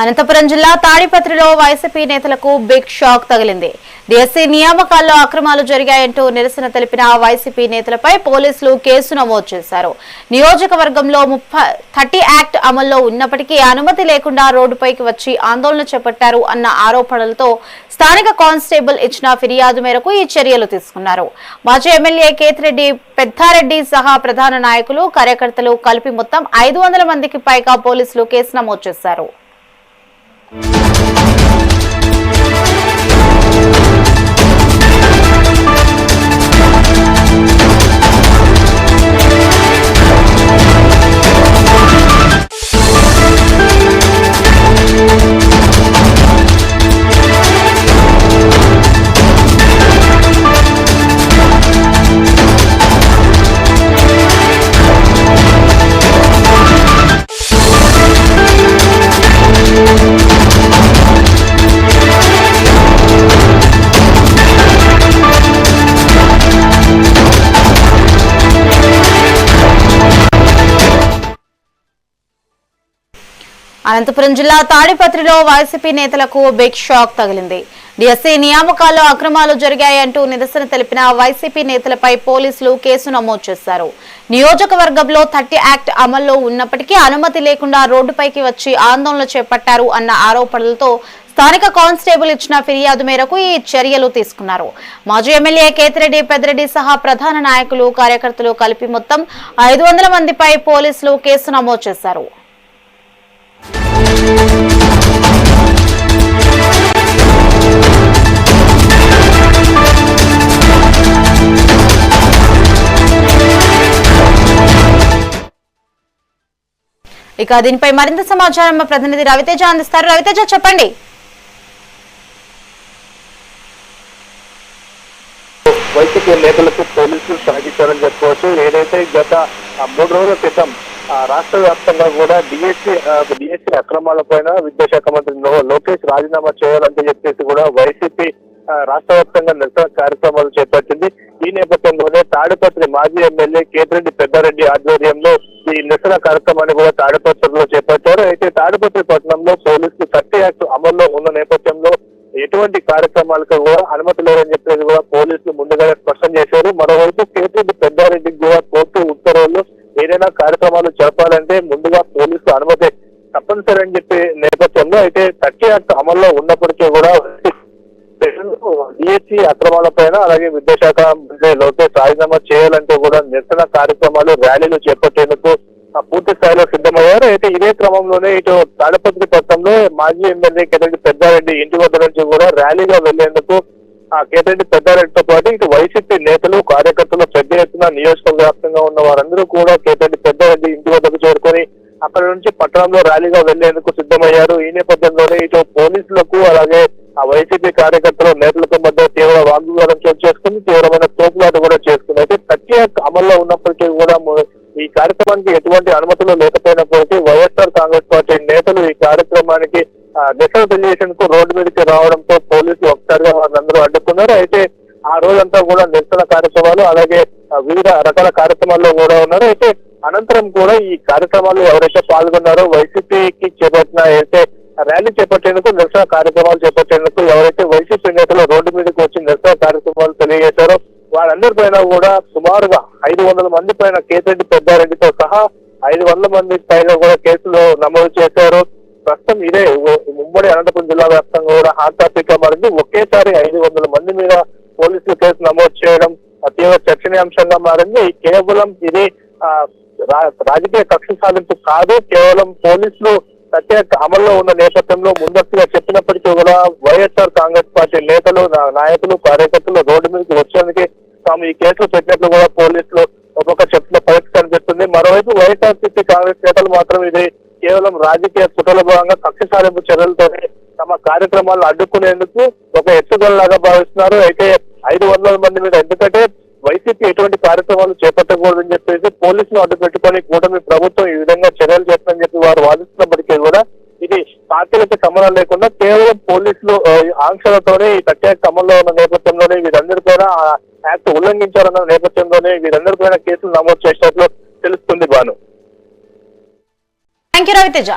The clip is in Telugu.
అనంతపురం జిల్లా తాడిపత్రిలో వైసీపీ నేతలకు బిగ్ షాక్ తగిలింది. డిఎస్సీ నియామకాల్లో అక్రమాలు జరిగాయంటూ నిరసన తెలిపిన వైసీపీ నేతలపై పోలీసులు కేసు నమోదు చేశారు. నియోజకవర్గంలో 30 యాక్ట్ అమల్లో ఉన్నప్పటికీ అనుమతి లేకుండా రోడ్డుపైకి వచ్చి ఆందోళన చేపట్టారు అన్న ఆరోపణలతో స్థానిక కానిస్టేబుల్ ఇచ్చిన ఫిర్యాదు మేరకు ఈ చర్యలు తీసుకున్నారు. మాజీ ఎమ్మెల్యే కేతిరెడ్డి పెద్దారెడ్డి సహా ప్రధాన నాయకులు కార్యకర్తలు కలిపి మొత్తం 500 మందికి పైగా పోలీసులు కేసు నమోదు చేశారు. అనంతపురం జిల్లా తాడిపత్రిలో వైసీపీ నేతలకు బిగ్ షాక్ తగిలింది. డిఎస్సీ నియామకాల్లో అక్రమాలు జరిగాయంటూ నిరసన తెలిపిన వైసీపీ నేతలపై పోలీసులు కేసు నమోదు చేశారు. నియోజకవర్గంలో 30 యాక్ట్ అమల్లో ఉన్నప్పటికీ అనుమతి లేకుండా రోడ్డుపైకి వచ్చి ఆందోళన చేపట్టారు అన్న ఆరోపణలతో స్థానిక కానిస్టేబుల్ ఇచ్చిన ఫిర్యాదు మేరకు ఈ చర్యలు తీసుకున్నారు. మాజీ ఎమ్మెల్యే కేతిరెడ్డి పెద్దారెడ్డి సహా ప్రధాన నాయకులు కార్యకర్తలు కలిపి మొత్తం 500 మందిపై పోలీసులు కేసు నమోదు చేశారు. ఇక దీనిపై మరింత సమాచారం మా ప్రతినిధి రవితేజ అందిస్తారు. రవితేజ, చెప్పండి. వైసీపీ నేతలకు పోలీసులు సహకరించారని చెప్పుకోవచ్చు. ఏదైతే గత 3 రోజుల క్రితం రాష్ట్ర వ్యాప్తంగా కూడా డిఎస్సీ అక్రమాల పైన విద్యాశాఖ మంత్రి లోకేష్ రాజీనామా చేయాలని చెప్పేసి కూడా వైసీపీ రాష్ట్ర వ్యాప్తంగా నిరసన కార్యక్రమాలు చేపట్టింది. ఈ నేపథ్యంలోనే తాడిపత్రి మాజీ ఎమ్మెల్యే కేతిరెడ్డి పెద్దారెడ్డి ఆధ్వర్యంలో ఈ నిరసన కార్యక్రమాన్ని కూడా తాడిపత్రిలో చేపట్టారు. అయితే తాడిపత్రి పట్టణంలో పోలీసులు 30 యాక్ట్ అమల్లో ఉన్న నేపథ్యంలో ఎటువంటి కార్యక్రమాలకు కూడా అనుమతి లేదని చెప్పేసి కూడా పోలీసులు ముందుగానే స్పష్టం చేశారు. మరోవైపు కేతిరెడ్డి పెద్దారెడ్డికి కూడా కోర్టు ఉత్తర్వులు ఏదైనా కార్యక్రమాలు జరపాలంటే ముందుగా పోలీసులు అనుమతి తప్పనిసరి అని చెప్పే నేపథ్యంలో అయితే 30 యాక్ట్ అమల్లో ఉన్నప్పటికీ కూడా డిఎస్సీ అక్రమాల పైన అలాగే విద్యాశాఖ మంత్రి లోకేష్ రాజీనామా చేయాలంటే కూడా నిరసన కార్యక్రమాలు ర్యాలీలు చేపట్టేందుకు పూర్తి స్థాయిలో సిద్ధమయ్యారు. అయితే ఇదే క్రమంలోనే ఇటు తాడిపత్రి పట్టణంలో మాజీ ఎమ్మెల్యే కేతిరెడ్డి పెద్దారెడ్డి ఇంటి వద్ద నుంచి కూడా ర్యాలీగా వెళ్లేందుకు కేతిరెడ్డి పెద్దారెడ్డితో పాటు ఇటు వైసీపీ నేతలు కార్యకర్తలు పెద్ద ఎత్తున నియోజకవర్గ వ్యాప్తంగా ఉన్న వారందరూ కూడా కేతిరెడ్డి పెద్దారెడ్డి ఇంటి వద్దకు చేరుకొని అక్కడ నుంచి పట్టణంలో ర్యాలీగా వెళ్లేందుకు సిద్ధమయ్యారు. ఈ నేపథ్యంలోనే ఇటు పోలీసులకు అలాగే ఆ వైసీపీ కార్యకర్తలు నేతలతో మధ్య తీవ్ర వాగ్వివాదం చోటు చేసుకుని తీవ్రమైన తోపులాట కూడా చేసుకుని అయితే 30 యాక్ట్ అమల్లో ఉన్నప్పటికీ కూడా ఈ కార్యక్రమానికి ఎటువంటి అనుమతులు లేకపోయినప్పటికీ వైఎస్ఆర్ కాంగ్రెస్ పార్టీ నేతలు ఈ కార్యక్రమానికి నిరసన తెలియజేసేందుకు రోడ్డు మీదకి రావడంతో పోలీసులు ఒకసారిగా వారందరూ అడ్డుకున్నారు. అయితే ఆ రోజంతా కూడా నిరసన కార్యక్రమాలు అలాగే వివిధ రకాల కార్యక్రమాల్లో కూడా ఉన్నారు. అయితే అనంతరం కూడా ఈ కార్యక్రమాలు ఎవరైతే పాల్గొన్నారో వైసీపీకి చేపట్టిన అయితే ర్యాలీ చేపట్టేందుకు నిరసన కార్యక్రమాలు చేపట్టేందుకు ఎవరైతే వైసీపీ నేతలు రోడ్డు మీదకి వచ్చి నిరసన కార్యక్రమాలు తెలియజేశారో వాళ్ళందరి పైన కూడా సుమారుగా 500 మంది పైన కేతిరెడ్డి పెద్దారెడ్డితో సహా 500 మంది పైన కూడా కేసులు నమోదు చేశారు. ప్రస్తుతం ఇదే ఉమ్మడి అనంతపురం జిల్లా వ్యాప్తంగా కూడా హాట్ టాపిక్ గా మారింది. ఒకేసారి 500 మంది మీద పోలీసులు కేసు నమోదు చేయడం తీవ్ర చర్చనీయాంశంగా మారింది. కేవలం ఇది రాజకీయ కక్ష సాధింపు కాదు, కేవలం పోలీసులు 30 యాక్ట్ అమల్లో ఉన్న నేపథ్యంలో ముందస్తుగా చెప్పినప్పటికీ కూడా వైఎస్ఆర్ కాంగ్రెస్ పార్టీ నేతలు నాయకులు కార్యకర్తలు రోడ్డు మీదకి వచ్చేందుకే తాము ఈ కేసులు పెట్టినట్లు కూడా పోలీసులు ఒక్కొక్క చెప్తున్న పరిస్థితి కనిపిస్తుంది. మరోవైపు వైఎస్ఆర్సీపీ కాంగ్రెస్ నేతలు మాత్రం ఇది కేవలం రాజకీయ కుట్రల భాగంగా కక్ష సాధింపు చర్యలతోనే తమ కార్యక్రమాలను అడ్డుకునేందుకు ఒక ఎత్తుగడలాగా భావిస్తున్నారు. అయితే 500 మంది మీద ఎందుకంటే వైసీపీ ఎటువంటి కార్యక్రమాలు చేపట్టకూడదని చెప్పేసి పోలీసులు అడ్డు పెట్టుకొని కూటమి ప్రభుత్వం ఈ విధంగా చర్యలు చేస్తుందని చెప్పి వారు వాదిస్తున్నప్పటికీ కూడా ఇది పార్టీలతో సంబంధం లేకుండా కేవలం పోలీసులు ఆంక్షలతోనే ఈ 30 యాక్ట్ అమల్లో ఉన్న నేపథ్యంలోనే వీరందరి పైన యాక్ట్ ఉల్లంఘించారన్న నేపథ్యంలోనే వీరందరి పైన కేసులు నమోదు చేసినట్లు తెలుస్తుంది. భాను. థాంక్యూ రవితేజ.